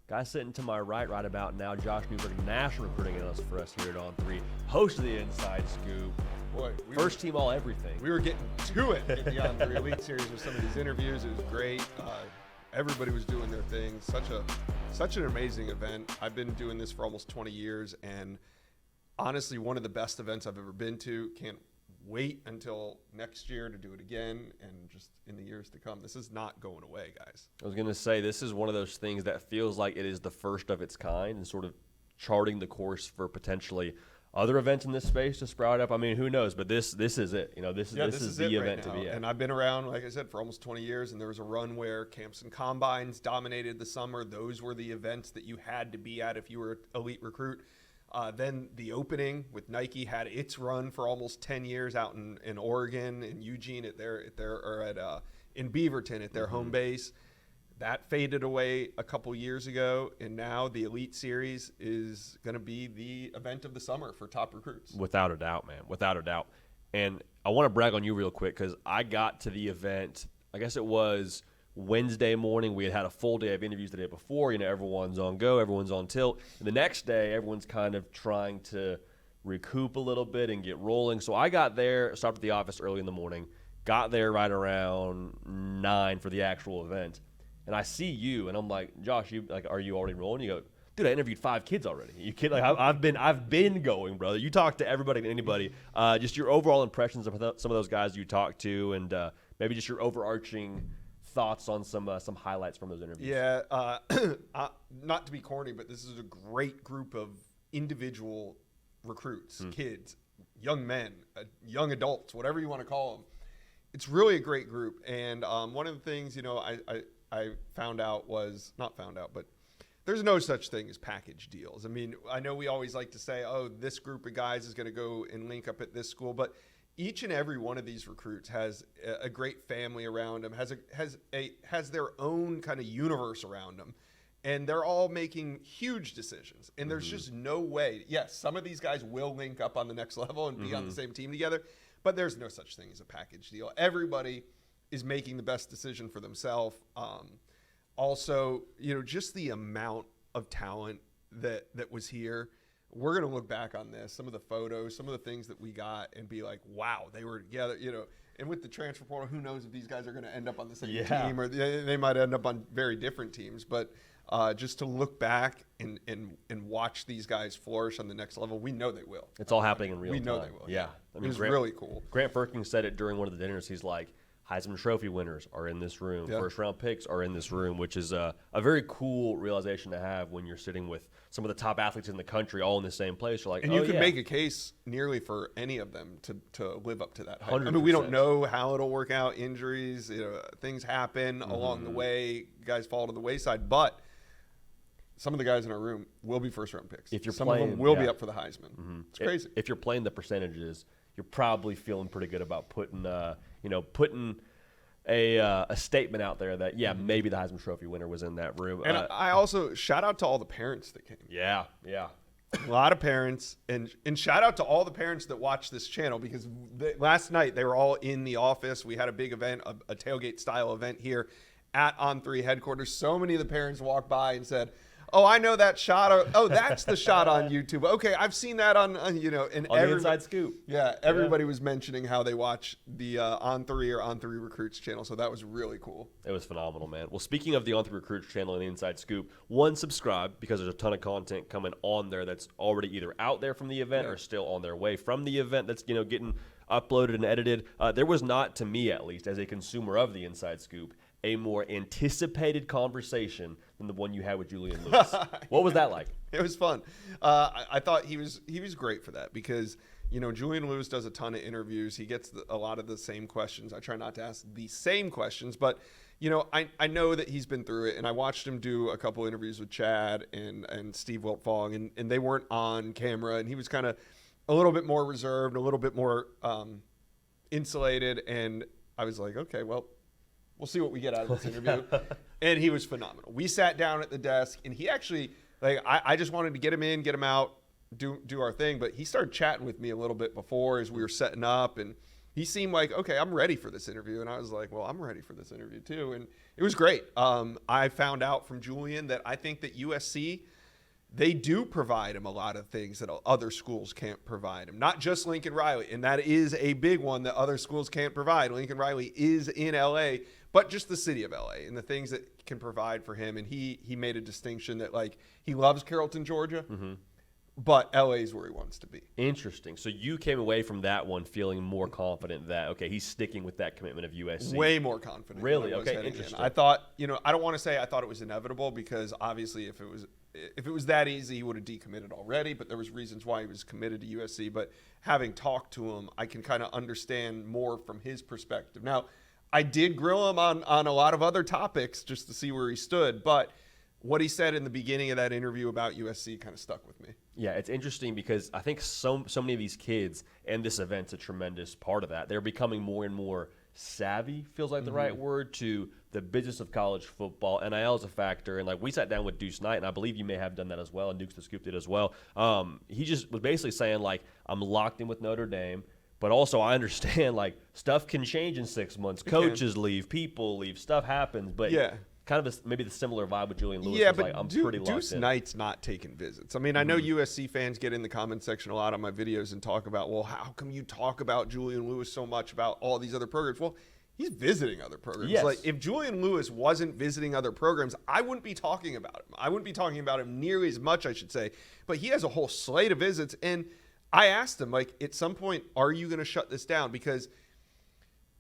Guy sitting to my right about now, Josh Newberg, national recruiting analyst for us here at On3, host of the Inside Scoop. Boy, First team all everything. We were getting to it in the On3 Elite Series with some of these interviews. It was great. Everybody was doing their thing. Such an amazing event. I've been doing this for almost 20 years, and honestly, one of the best events I've ever been to. Can't wait until next year to do it again, and just in the years to come. This is not going away, guys. I was going to say, this is one of those things that feels like it is the first of its kind and sort of charting the course for potentially other events in this space to sprout up. I mean, who knows? But this is it. You know, this is the event to be at. And I've been around, like I said, for almost 20 years, and there was a run where camps and combines dominated the summer. Those were the events that you had to be at if you were an elite recruit. Then the opening with Nike had its run for almost 10 years out in Oregon, in Eugene in Beaverton at their home base. That faded away a couple years ago, and now the Elite Series is going to be the event of the summer for top recruits. Without a doubt, man. Without a doubt. And I want to brag on you real quick because I got to the event, I guess it was Wednesday morning. We had a full day of interviews the day before. You know, everyone's on go, everyone's on tilt. And the next day, everyone's kind of trying to recoup a little bit and get rolling. So I got there, stopped at the office early in the morning, got there right around 9 for the actual event. And I see you, and I'm like, Josh, are you already rolling? You go, dude, I interviewed 5 kids already. You kid? Like I've been going, brother. You talk to everybody and anybody. Just your overall impressions of some of those guys you talked to, and maybe just your overarching thoughts on some highlights from those interviews. Yeah, not to be corny, but this is a great group of individual recruits, kids, young men, young adults, whatever you want to call them. It's really a great group, and one of the things I but there's no such thing as package deals. I mean, I know we always like to say, oh, this group of guys is going to go and link up at this school, but each and every one of these recruits has a great family around them, has their own kind of universe around them, and they're all making huge decisions. And there's just no way. Yes, some of these guys will link up on the next level and be on the same team together, but there's no such thing as a package deal. Everybody is making the best decision for themselves. Also, just the amount of talent that was here. We're going to look back on this, some of the photos, some of the things that we got, and be like, wow, they were together, And with the transfer portal, who knows if these guys are going to end up on the same team, or they might end up on very different teams. But just to look back and watch these guys flourish on the next level, we know they will. It's all happening in real time. We know they will. Yeah. I mean, it was really cool. Grant Firking said it during one of the dinners. He's like, Heisman Trophy winners are in this room. Yeah. First-round picks are in this room, which is a very cool realization to have when you're sitting with some of the top athletes in the country all in the same place. You're like, and you can make a case nearly for any of them to live up to that height. 100%. I mean, we don't know how it'll work out. Injuries, things happen along the way. Guys fall to the wayside. But some of the guys in our room will be first-round picks. If you're some playing, of them will be up for the Heisman. It's crazy. If you're playing the percentages, you're probably feeling pretty good about putting a statement out there that, maybe the Heisman Trophy winner was in that room. And I also shout out to all the parents that came. Yeah. A lot of parents, and shout out to all the parents that watch this channel, because last night they were all in the office. We had a big event, a tailgate-style event here at On3 headquarters. So many of the parents walked by and said, oh, I know that shot. Oh, that's the shot on YouTube. Okay, I've seen that on and the Inside Scoop. Yeah, everybody was mentioning how they watch the On3 or On3 Recruits channel, so that was really cool. It was phenomenal, man. Well, speaking of the On3 Recruits channel and the Inside Scoop, one, subscribe, because there's a ton of content coming on there that's already either out there from the event or still on their way from the event that's getting uploaded and edited. There was not, to me at least, as a consumer of the Inside Scoop, a more anticipated conversation than the one you had with Julian Lewis. What was that like? It was fun. I thought he was great for that, because Julian Lewis does a ton of interviews. He gets a lot of the same questions. I try not to ask the same questions, but I know that he's been through it, and I watched him do a couple interviews with Chad and Steve Wiltfong, and they weren't on camera, and he was kind of a little bit more reserved, a little bit more insulated, and I was like, okay, well, we'll see what we get out of this interview. And he was phenomenal. We sat down at the desk, and he actually, I just wanted to get him in, get him out, do our thing. But he started chatting with me a little bit before as we were setting up. And he seemed like, okay, I'm ready for this interview. And I was like, well, I'm ready for this interview too. And it was great. I found out from Julian that I think that USC, they do provide him a lot of things that other schools can't provide him. Not just Lincoln Riley, and that is a big one that other schools can't provide. Lincoln Riley is in LA, but just the city of LA and the things that can provide for him. And he made a distinction that, like, he loves Carrollton, Georgia, but LA is where he wants to be. Interesting. So you came away from that one feeling more confident that, okay, he's sticking with that commitment of USC. Way more confident. Really? Okay, interesting. I thought, I don't want to say I thought it was inevitable, because obviously if it was that easy, he would have decommitted already, but there was reasons why he was committed to USC. But having talked to him, I can kind of understand more from his perspective. Now, I did grill him on a lot of other topics just to see where he stood, but what he said in the beginning of that interview about USC kind of stuck with me. Yeah, it's interesting because I think so many of these kids, and this event's a tremendous part of that, they're becoming more and more savvy, feels like the right word, to the business of college football. NIL is a factor, and like we sat down with Deuce Knight, and I believe you may have done that as well, and Dukes the Scoop did as well. He just was basically saying, like, I'm locked in with Notre Dame, but also I understand, like, stuff can change in 6 months. Coaches leave, people leave, stuff happens, but yeah. Kind of maybe the similar vibe with Julian Lewis. Yeah, but like, I'm pretty locked Deuce in. Knight's not taking visits. I mean, I know USC fans get in the comment section a lot on my videos and talk about, well, how come you talk about Julian Lewis so much about all these other programs? Well, he's visiting other programs. Yes. Like, if Julian Lewis wasn't visiting other programs, I wouldn't be talking about him. I wouldn't be talking about him nearly as much, I should say. But he has a whole slate of visits. And I asked him, like, at some point, are you going to shut this down? Because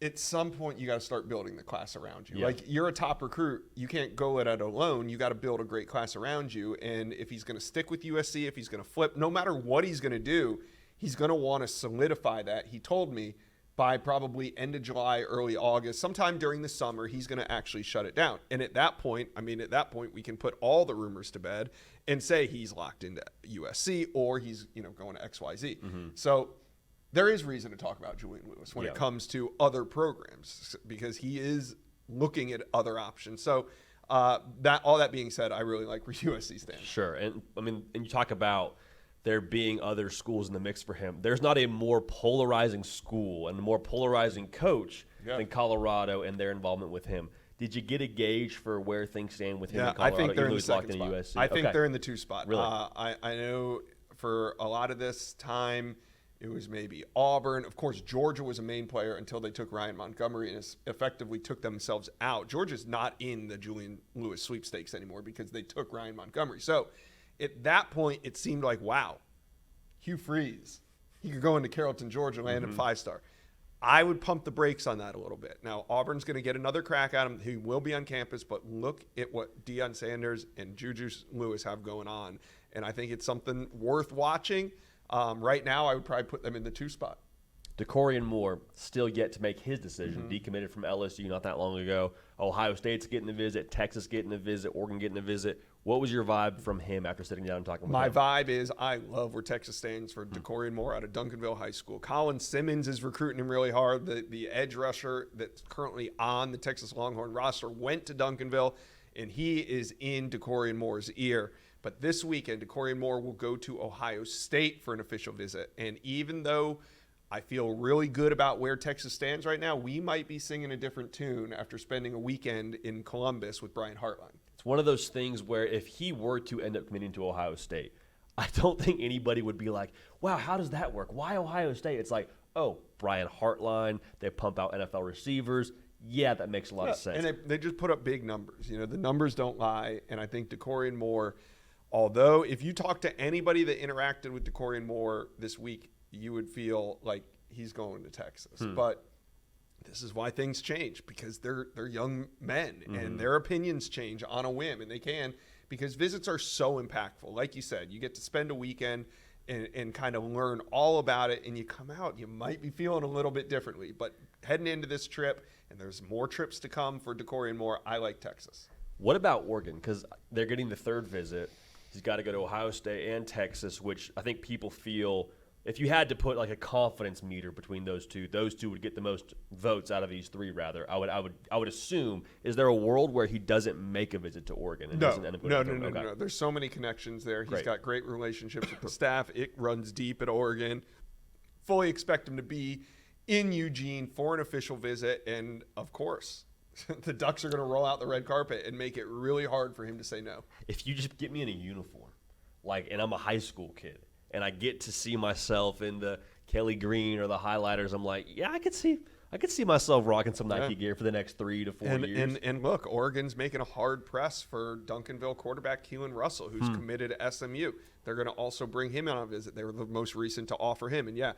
at some point, you got to start building the class around you. Yeah. Like, you're a top recruit. You can't go it alone. You got to build a great class around you. And if he's going to stick with USC, if he's going to flip, no matter what he's going to do, he's going to want to solidify that. He told me by probably end of July, early August, sometime during the summer, he's going to actually shut it down. And at that point, we can put all the rumors to bed and say he's locked into USC or he's, going to XYZ. So there is reason to talk about Julian Lewis when it comes to other programs, because he is looking at other options. So all that being said, I really like where USC stands. Sure. And you talk about there being other schools in the mix for him. There's not a more polarizing school and a more polarizing coach than Colorado and their involvement with him. Did you get a gauge for where things stand with him in Colorado? I think they're in the second spot. USC? I think they're in the 2 spot. Really? I know for a lot of this time, it was maybe Auburn. Of course, Georgia was a main player until they took Ryan Montgomery and effectively took themselves out. Georgia's not in the Julian Lewis sweepstakes anymore because they took Ryan Montgomery. So at that point, it seemed like, wow, Hugh Freeze, he could go into Carrollton, Georgia, land at 5-star. I would pump the brakes on that a little bit. Now, Auburn's going to get another crack at him. He will be on campus, but look at what Deion Sanders and Juju Lewis have going on. And I think it's something worth watching. Right now, I would probably put them in the 2 spot. Dakorien Moore still yet to make his decision. Decommitted from LSU not that long ago. Ohio State's getting a visit. Texas getting a visit. Oregon getting a visit. What was your vibe from him after sitting down and talking with him? My vibe is I love where Texas stands for Dakorien Moore out of Duncanville High School. Colin Simmons is recruiting him really hard. The edge rusher that's currently on the Texas Longhorn roster went to Duncanville, and he is in Dakorien Moore's ear. But this weekend, Dakorien Moore will go to Ohio State for an official visit. And even though I feel really good about where Texas stands right now, we might be singing a different tune after spending a weekend in Columbus with Brian Hartline. It's one of those things where if he were to end up committing to Ohio State, I don't think anybody would be like, wow, how does that work? Why Ohio State? It's like, oh, Brian Hartline, they pump out NFL receivers. Yeah, that makes a lot of sense. And they just put up big numbers. The numbers don't lie. And I think Dakorien Moore, although if you talk to anybody that interacted with Dakorien Moore this week, you would feel like he's going to Texas. But this is why things change, because they're young men and their opinions change on a whim, and they can, because visits are so impactful. Like you said, you get to spend a weekend and kind of learn all about it, and you come out, you might be feeling a little bit differently. But heading into this trip, and there's more trips to come for Dakorien Moore, I like Texas. What about Oregon? Because they're getting the 3rd visit. He's got to go to Ohio State and Texas, which I think people feel – if you had to put like a confidence meter between those two would get the most votes out of these 3. Rather, I would assume. Is there a world where he doesn't make a visit to Oregon and doesn't end up going to Oregon? No. There's so many connections there. He's got great relationships with the staff. It runs deep at Oregon. Fully expect him to be in Eugene for an official visit. And, of course, the Ducks are going to roll out the red carpet and make it really hard for him to say no. If you just get me in a uniform, and I'm a high school kid, and I get to see myself in the Kelly Green or the highlighters, I'm like, yeah, I could see myself rocking some Nike gear for the next 3 to 4 years. And look, Oregon's making a hard press for Duncanville quarterback Keelan Russell, who's committed to SMU. They're going to also bring him on a visit. They were the most recent to offer him. And,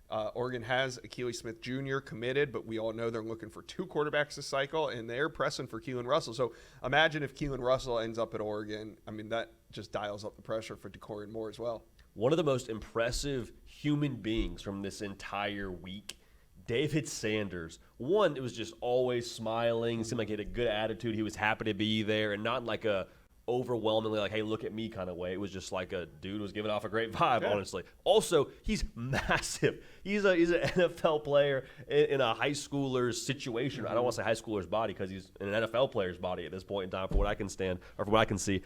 Oregon has Akili Smith Jr. committed, but we all know they're looking for 2 quarterbacks this cycle, and they're pressing for Keelan Russell. So imagine if Keelan Russell ends up at Oregon. I mean, that just dials up the pressure for Dakorien Moore as well. One of the most impressive human beings from this entire week, David Sanders. One, it was just always smiling. Seemed like he had a good attitude. He was happy to be there, and not like a overwhelmingly hey, look at me kind of way. It was just like a dude was giving off a great vibe, honestly. Also, he's massive. He's an NFL player in a high schooler's situation. I don't want to say high schooler's body because he's in an NFL player's body at this point in time, from what I can see.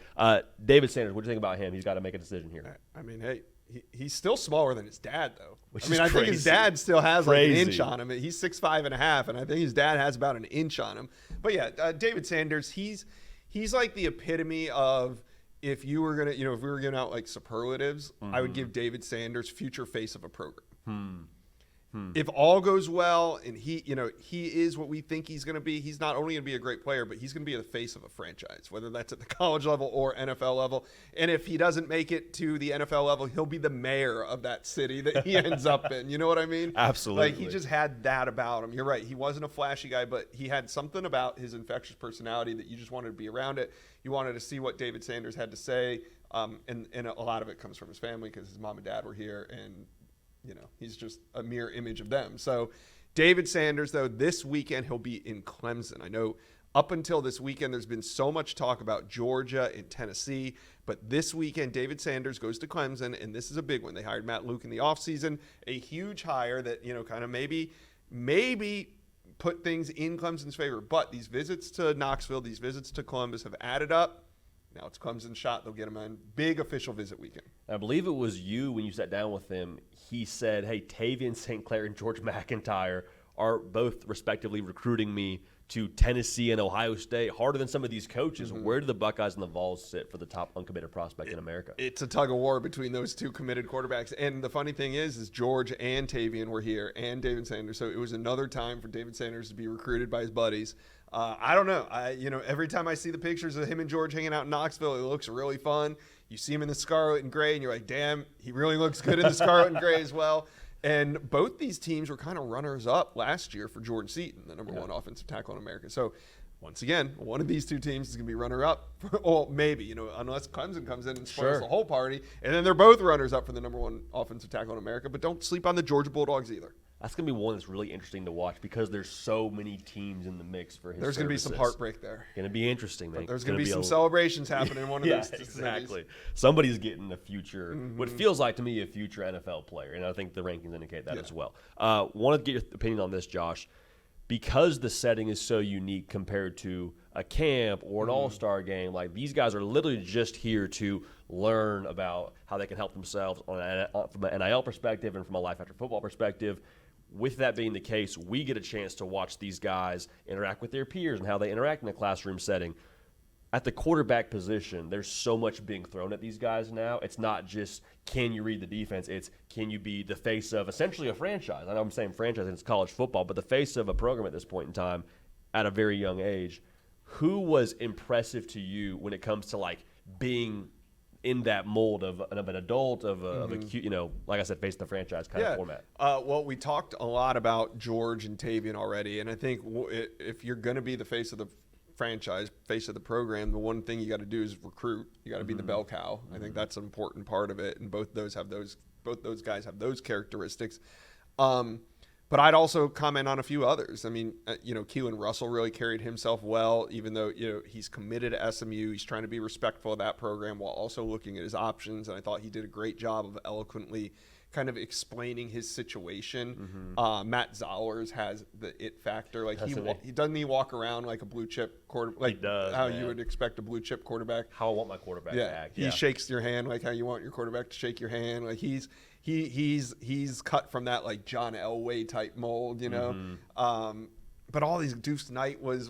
David Sanders, what do you think about him? He's got to make a decision here. I mean, hey, he's still smaller than his dad, though. I think his dad still has like an inch on him. He's 6'5.5", and I think his dad has about an inch on him. But David Sanders, he's like the epitome of, if you were gonna, if we were giving out like superlatives, I would give David Sanders future face of a program. If all goes well and he is what we think he's going to be, he's not only going to be a great player, but he's going to be the face of a franchise, whether that's at the college level or NFL level. And if he doesn't make it to the NFL level, he'll be the mayor of that city that he ends up in. You know what I mean? Absolutely. Like, he just had that about him. You're right. He wasn't a flashy guy, but he had something about his infectious personality that you just wanted to be around it. You wanted to see what David Sanders had to say. And a lot of it comes from his family, because his mom and dad were here, and he's just a mirror image of them. So David Sanders, though, this weekend he'll be in Clemson. I know up until this weekend there's been so much talk about Georgia and Tennessee, but this weekend David Sanders goes to Clemson, and this is a big one. They hired Matt Luke in the offseason, a huge hire that, kind of maybe put things in Clemson's favor. But these visits to Knoxville, these visits to Columbus have added up. Now it's Clemson's shot. They'll get him on big official visit weekend. I believe it was you, when you sat down with him, he said, hey, Tavian St. Clair and George McIntyre are both respectively recruiting me to Tennessee and Ohio State, harder than some of these coaches. Where do the Buckeyes and the Vols sit for the top uncommitted prospect in America? It's a tug of war between those 2 committed quarterbacks. And the funny thing is George and Tavian were here, and David Sanders. So it was another time for David Sanders to be recruited by his buddies. I don't know. Every time I see the pictures of him and George hanging out in Knoxville, it looks really fun. You see him in the scarlet and gray, and you're like, damn, he really looks good in the scarlet and gray as well. And both these teams were kind of runners-up last year for Jordan Seaton, the number 1 offensive tackle in America. So, once again, one of these 2 teams is going to be runner-up. Well, maybe, unless Clemson comes in and spoils the whole party. And then they're both runners-up for the number 1 offensive tackle in America. But don't sleep on the Georgia Bulldogs either. That's going to be one that's really interesting to watch, because there's so many teams in the mix for his There's going to be some heartbreak there. Going to be interesting, man. But there's going to be some celebrations happening in one of those. Exactly. Somebody's getting a future, what feels like to me a future NFL player, and I think the rankings indicate that as well. Want to get your opinion on this, Josh. Because the setting is so unique compared to a camp or an all-star game, like, these guys are literally just here to learn about how they can help themselves from an NIL perspective and from a life after football perspective. With that being the case, we get a chance to watch these guys interact with their peers and how they interact in a classroom setting. At the quarterback position, there's so much being thrown at these guys now. It's not just, can you read the defense? It's, can you be the face of essentially a franchise? I know I'm saying franchise and it's college football, but the face of a program at this point in time at a very young age. Who was impressive to you when it comes to, like, being in that mold of an adult, of a like I said, face the franchise kind of format? Well, we talked a lot about George and Tavian already, and I think if you're going to be the face of the franchise, face of the program, the one thing you got to do is recruit. You got to be the bell cow. I think that's an important part of it, and both those guys have those characteristics. But I'd also comment on a few others. I mean, Keelan Russell really carried himself well, even though, he's committed to SMU. He's trying to be respectful of that program while also looking at his options. And I thought he did a great job of eloquently kind of explaining his situation. Matt Zollers has the it factor. Like he doesn't walk around like a blue chip quarterback. Like he does, how man. you would expect a blue chip quarterback. How I want my quarterback to act. He shakes your hand like how you want your quarterback to shake your hand. Like he's cut from that like John Elway type mold, you know. But all these Deuce Knight was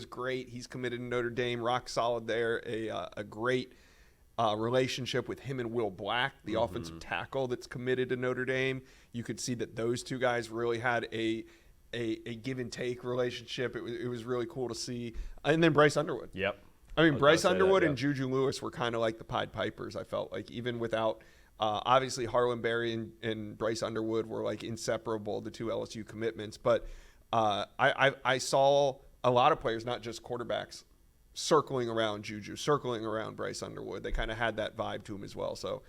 great. He's committed to Notre Dame, rock solid there. A great relationship with him and Will Black, the offensive tackle that's committed to Notre Dame. You could see that those two guys really had a give and take relationship. It was really cool to see. And then Bryce Underwood. Yep. I mean, Bryce Underwood and Julian Lewis were kind of like the Pied Pipers. I felt like even without obviously Harlan Berry and Bryce Underwood were like inseparable, the two LSU commitments. But I saw a lot of players, not just quarterbacks, circling around Juju, circling around Bryce Underwood. They kind of had that vibe to him as well. So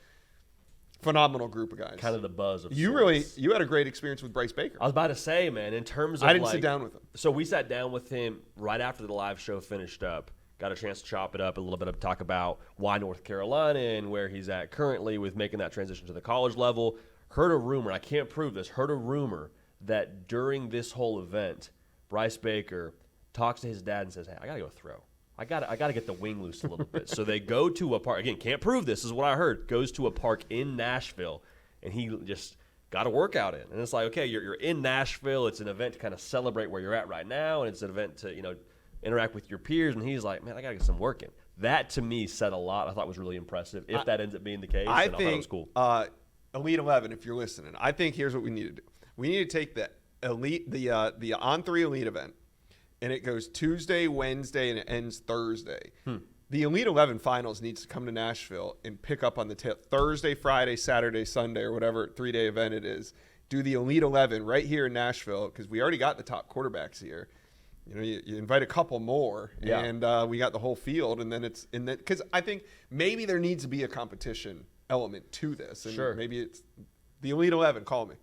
phenomenal group of guys. Kind of the buzz of you sorts. You had a great experience with Bryce Baker. I was about to say, man, in terms of I didn't sit down with him. So we sat down with him right after the live show finished up. Got a chance to chop it up a little bit, talk about why North Carolina and where he's at currently with making that transition to the college level. Heard a rumor, I can't prove this, heard a rumor that during this whole event, Bryce Baker talks to his dad and says, hey, I got to go throw. I got to get the wing loose a little bit. So they go to a park. Again, can't prove this. This is what I heard. Goes to a park in Nashville, and he just got a workout in. And it's like, okay, you're in Nashville. It's an event to kind of celebrate where you're at right now, and it's an event to, interact with your peers. And he's like, man, I got to get some work in. That, to me, said a lot. I thought was really impressive. If that ends up being the case, I thought think it was cool. Elite 11, if you're listening, I think here's what we need to do. We need to take the On3 Elite event, and it goes Tuesday, Wednesday, and it ends Thursday. The Elite 11 finals needs to come to Nashville and pick up on the Thursday, Friday, Saturday, Sunday, or whatever 3-day event it is. Do the Elite 11 right here in Nashville because we already got the top quarterbacks here. You invite a couple more, and we got the whole field, and then it's in that because I think maybe there needs to be a competition element to this, and maybe it's the Elite 11. Call me.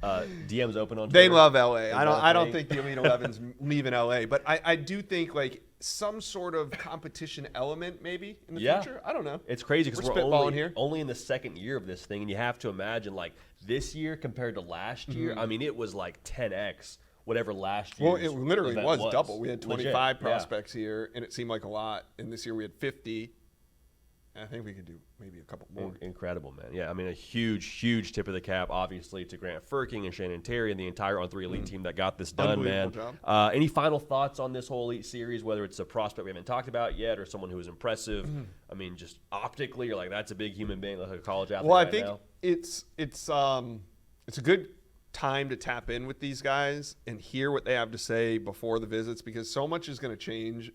DM's open on Twitter. They love LA. I don't think the Elite 11's leaving LA, but I do think like some sort of competition element maybe in the future. I don't know. It's crazy because we're only in the second year of this thing, and you have to imagine like this year compared to last year. I mean, it was like 10x whatever last year. Well, it literally was double. We had 25 prospects here, and it seemed like a lot. And this year we had 50. I think we could do maybe a couple more. Incredible, man. Yeah, I mean, a huge, huge tip of the cap, obviously, to Grant Firking and Shannon Terry and the entire On3 Elite team that got this done, man. Job. Any final thoughts on this whole Elite series, whether it's a prospect we haven't talked about yet or someone who is impressive? I mean, just optically, you're like, that's a big human being, like a college athlete. Well, I think it's a good time to tap in with these guys and hear what they have to say before the visits because so much is going to change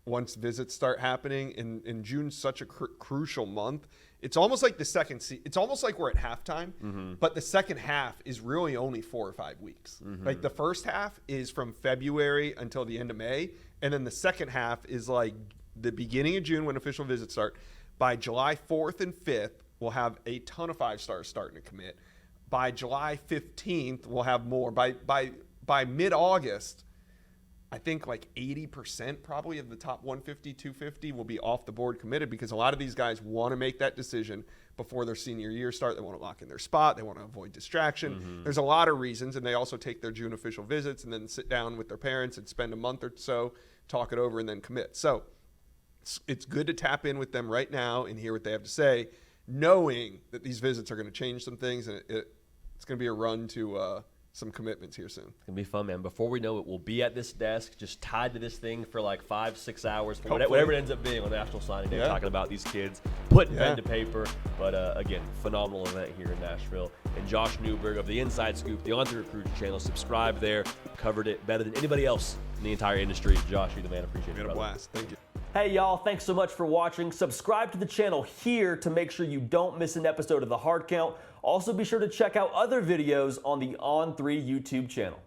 once visits start happening. And June's such a crucial month. It's almost like it's almost like we're at halftime, but the second half is really only 4 or 5 weeks. Like the first half is from February until the end of May, and then the second half is like the beginning of June when official visits start. By July 4th and 5th, we'll have a ton of 5-stars starting to commit. By July 15th, we'll have more. By mid-August, I think like 80% probably of the top 150, 250 will be off the board committed because a lot of these guys want to make that decision before their senior year start. They want to lock in their spot. They want to avoid distraction. There's a lot of reasons, and they also take their June official visits and then sit down with their parents and spend a month or so, talk it over, and then commit. So it's good to tap in with them right now and hear what they have to say, knowing that these visits are going to change some things, and it's going to be a run to some commitments here soon. It's going to be fun, man. Before we know it, we'll be at this desk just tied to this thing for like 5-6 hours, for whatever it ends up being on National Signing Day, talking about these kids, putting pen to paper. But again, phenomenal event here in Nashville. And Josh Newberg of the Inside Scoop, the On3 Recruiting channel, subscribe there. Covered it better than anybody else in the entire industry. Josh, you're the man. Appreciate it. Been a blast. Thank you. Hey y'all, thanks so much for watching. Subscribe to the channel here to make sure you don't miss an episode of The Hard Count. Also be sure to check out other videos on the On3 YouTube channel.